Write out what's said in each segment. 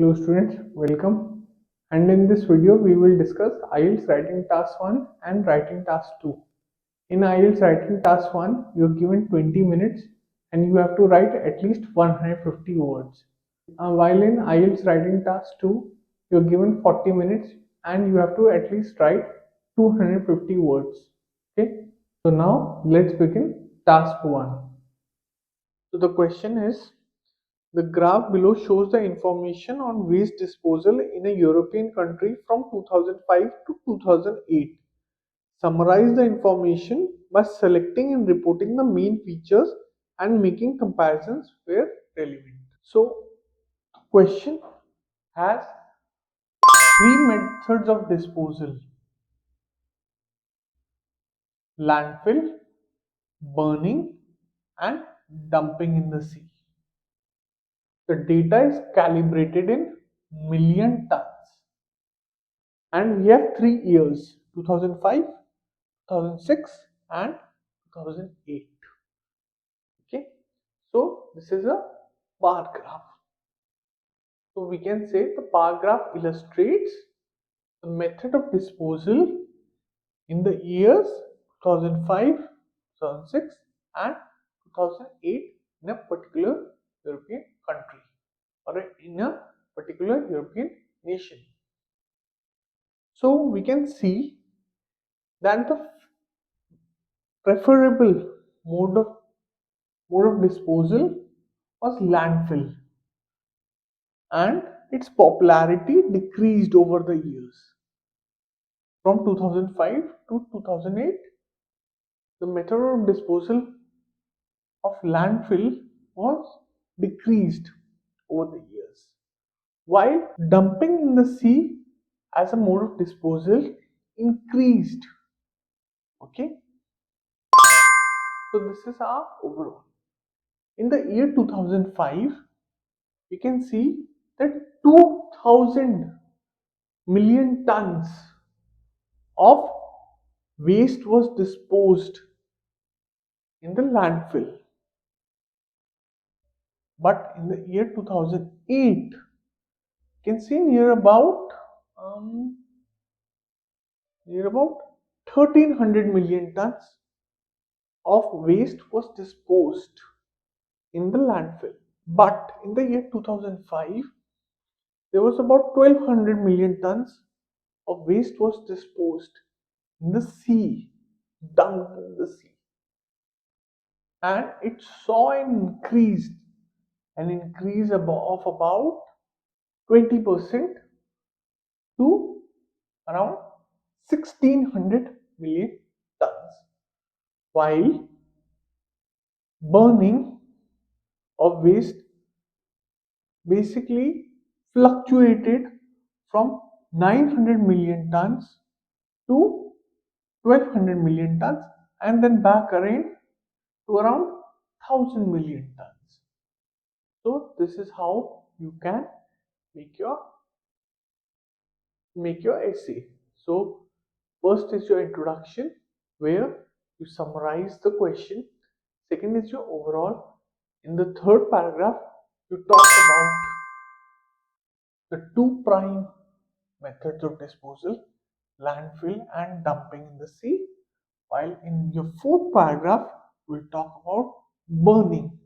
Hello students, welcome. And in this video we will discuss IELTS Writing Task 1 and Writing Task 2. In IELTS Writing Task 1, you are given 20 minutes and you have to write at least 150 words. While in IELTS Writing Task 2, you are given 40 minutes and you have to at least write 250 words. Okay, so now let's begin Task 1. So the question is, the graph below shows the information on waste disposal in a European country from 2005 to 2008. Summarize the information by selecting and reporting the main features and making comparisons where relevant. So, the question has three methods of disposal: landfill, burning, and dumping in the sea. The data is calibrated in million tons. And we have 3 years: 2005, 2006 and 2008. Okay, so this is a bar graph. So we can say the bar graph illustrates the method of disposal in the years 2005, 2006 and 2008 in a particular European country or in a particular European nation. So we can see that the preferable mode of disposal was landfill, and its popularity decreased over the years. From 2005 to 2008, the method of disposal of landfill was decreased over the years, while dumping in the sea as a mode of disposal increased. Okay, so this is our overall. In the year 2005, we can see that 2000 million tons of waste was disposed in the landfill. But in the year 2008, you can see near about 1300 million tons of waste was disposed in the landfill. But in the year 2005, there was about 1200 million tons of waste was disposed in the sea, dumped in the sea, and it saw an increase of about 20% to around 1600 million tons, while burning of waste basically fluctuated from 900 million tons to 1200 million tons and then back again to around 1000 million tons. So this is how you can make your essay. So first is your introduction, where you summarize the question. Second is your overall. In the third paragraph, you talk about the two prime methods of disposal: landfill and dumping in the sea. While in your fourth paragraph, we'll talk about burning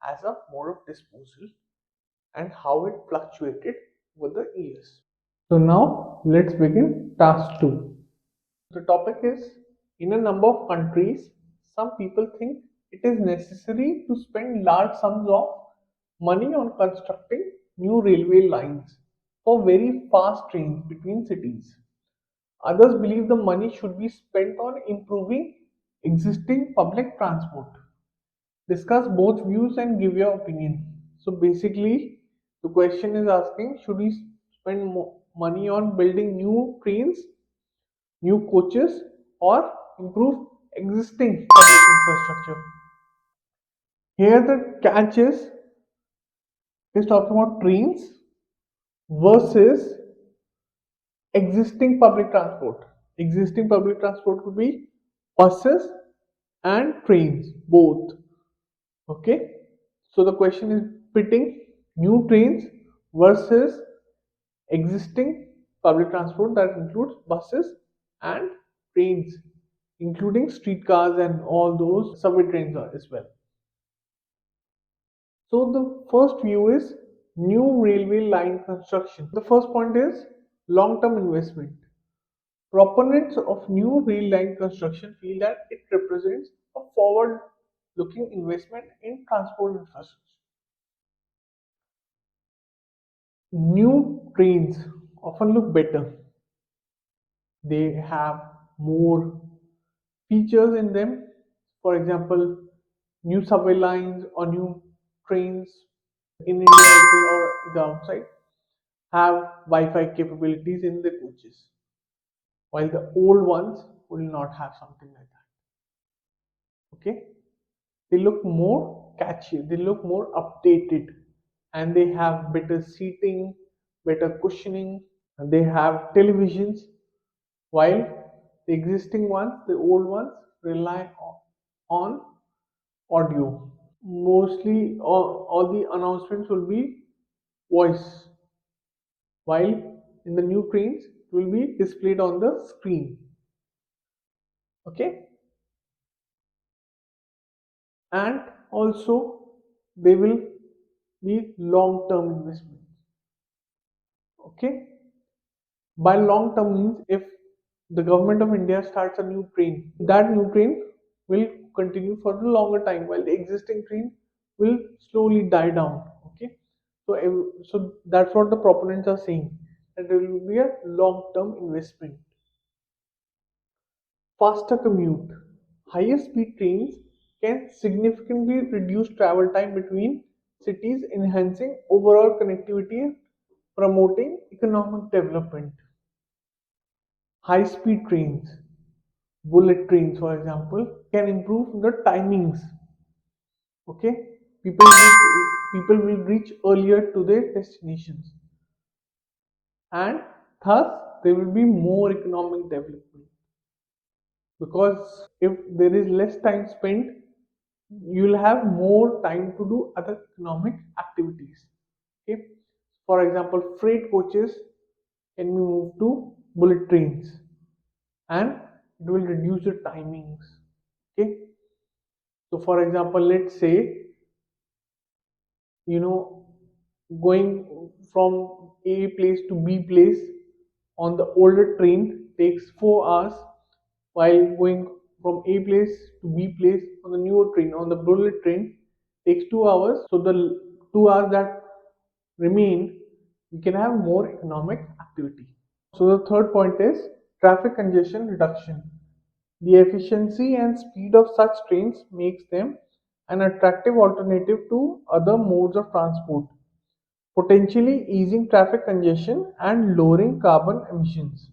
as a mode of disposal and how it fluctuated over the years. So now let's begin task 2. The topic is, in a number of countries, some people think it is necessary to spend large sums of money on constructing new railway lines for very fast trains between cities. Others believe the money should be spent on improving existing public transport. Discuss both views and give your opinion. So basically, the question is asking, should we spend money on building new trains, new coaches, or improve existing public infrastructure? Here the catch is talking about trains versus existing public transport. Existing public transport could be buses and trains, both. Okay, so the question is pitting new trains versus existing public transport that includes buses and trains, including streetcars and all those subway trains as well. So the first view is new railway line construction. The first point is long-term investment. Proponents of new rail line construction feel that it represents a forward-looking investment in transport infrastructure. New trains often look better. They have more features in them. For example, new subway lines or new trains in India as well or the outside have Wi-Fi capabilities in the coaches, while the old ones will not have something like that. Okay, they look more catchy, they look more updated, and they have better seating, better cushioning, and they have televisions, while the existing ones, the old ones, rely on audio. Mostly, all the announcements will be voice, while in the new trains it will be displayed on the screen. Okay, and also they will be long-term investments. Okay, by long-term means if the government of India starts a new train, that new train will continue for a longer time, while the existing train will slowly die down. Okay, so so that's what the proponents are saying, that there will be a long-term investment. Faster commute. Higher speed trains can significantly reduce travel time between cities, enhancing overall connectivity and promoting economic development. High speed trains, bullet trains for example, can improve the timings. Okay, people will reach earlier to their destinations, and thus there will be more economic development, because if there is less time spent, you'll have more time to do other economic activities. Okay, for example, freight coaches can be moved to bullet trains, and it will reduce the timings. Okay, so for example, let's say, you know, going from A place to B place on the older train takes 4 hours, while going from A place to B place on the newer train, on the bullet train, takes 2 hours. So the 2 hours that remain, we can have more economic activity. So the third point is traffic congestion reduction. The efficiency and speed of such trains makes them an attractive alternative to other modes of transport, potentially easing traffic congestion and lowering carbon emissions.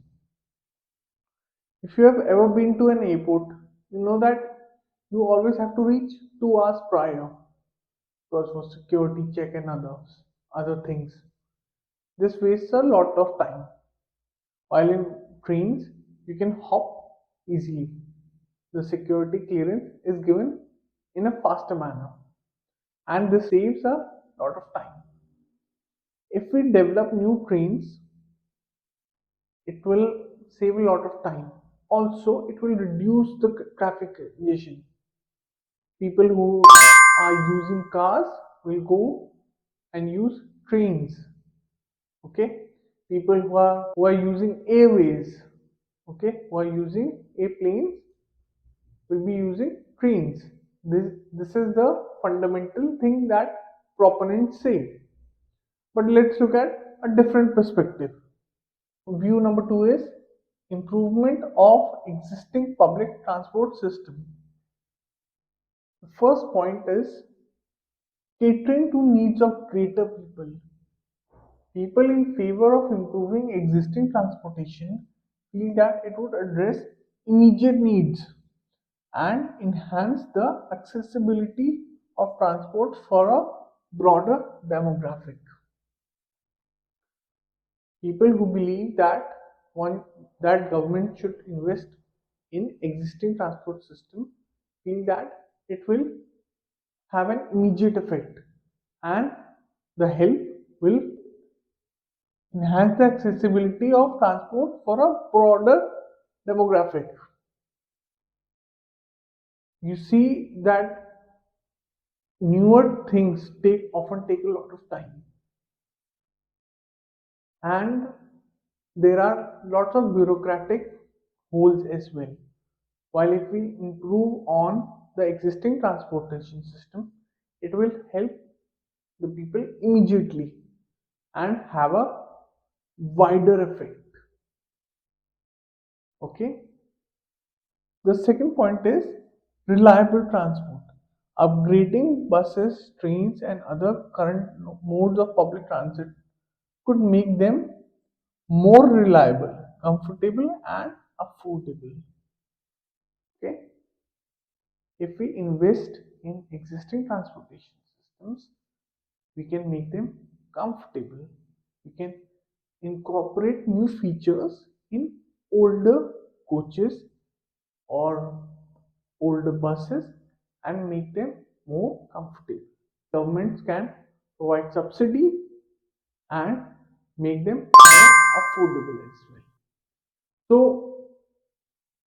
If you have ever been to an airport, you know that you always have to reach 2 hours prior, because for security check and other things. This wastes a lot of time. While in trains, you can hop easily. The security clearance is given in a faster manner, and this saves a lot of time. If we develop new trains, it will save a lot of time. Also, it will reduce the traffic congestion. People who are using cars will go and use trains. Okay, people who are using airways, okay, who are using airplanes will be using trains. This is the fundamental thing that proponents say. But let's look at a different perspective. View number 2 is improvement of existing public transport system. The first point is catering to needs of greater people. People in favor of improving existing transportation feel that it would address immediate needs and enhance the accessibility of transport for a broader demographic. People who believe that one that government should invest in existing transport system feel that it will have an immediate effect, and the help will enhance the accessibility of transport for a broader demographic. You see that newer things often take a lot of time, and there are lots of bureaucratic holes as well. While if we improve on the existing transportation system, it will help the people immediately and have a wider effect. Okay. The second point is reliable transport. Upgrading buses, trains, and other current modes of public transit could make them more reliable, comfortable, and affordable. Okay. If we invest in existing transportation systems, we can make them comfortable. We can incorporate new features in older coaches or older buses and make them more comfortable. Governments can provide subsidy and make them more affordable as well. So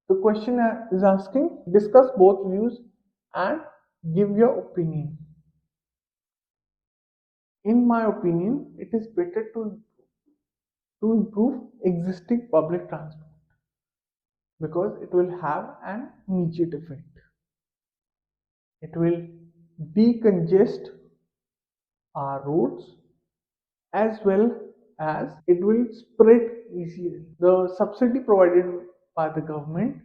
the question is asking, discuss both views and give your opinion. In my opinion, it is better to improve existing public transport because it will have an immediate effect. It will decongest our roads as well as it will spread easily. The subsidy provided by the government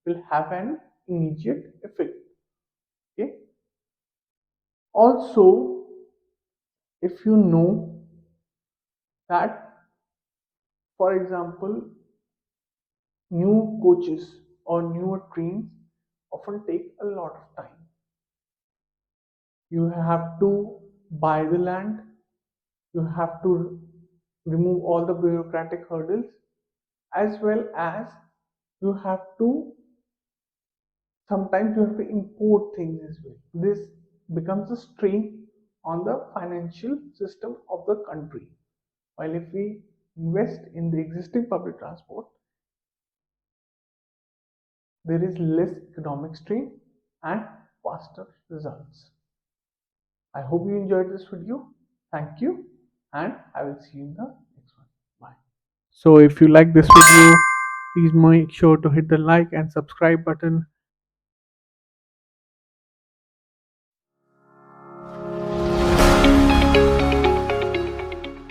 will have an immediate effect. Okay. Also, if you know that, for example, new coaches or newer trains often take a lot of time. You have to buy the land, you have to remove all the bureaucratic hurdles, as well as you have to sometimes you have to import things as well. This becomes a strain on the financial system of the country. While if we invest in the existing public transport, there is less economic strain and faster results. I hope you enjoyed this video. Thank you, and I will see you in the next one. Bye. So if you like this video, please make sure to hit the like and subscribe button